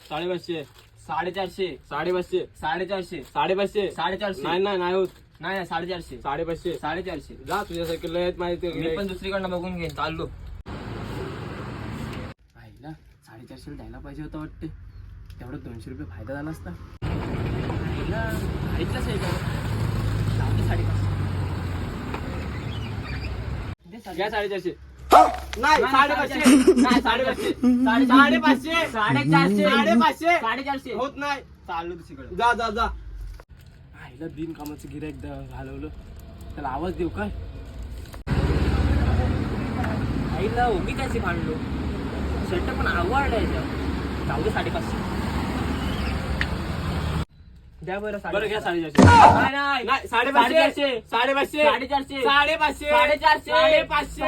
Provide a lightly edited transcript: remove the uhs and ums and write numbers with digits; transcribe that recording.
550. 450. 550. 450. 550. 450. नाही होत. नाही 450. 550. 450. जा तुझ्या सायकलला येत माहिती. मी पण दुसरीकडनं बघून घेईन. चाललो. आईला 450 द्यायला पाहिजे होतं वाटते. तेवढं 200 रुपये फायदा झाला असता. आईला ऐकलंच आहे का? 550. घ्या 450. नाही 550. नाही 550. 550. 450. 450. होत नाही. चाललो दुसरीकडे. जा जा जा. आईला बिनकामाचं गिऱ्हाईक घालवलं. त्याला आवाज देऊ काय? आईला उभी त्याची भांडलो. शर्ट पण आवडलाय. जाऊ दे 550. द्या बरं. बरं घ्या 450. नाही नाही 550. 550. 450. 550. 450. 550.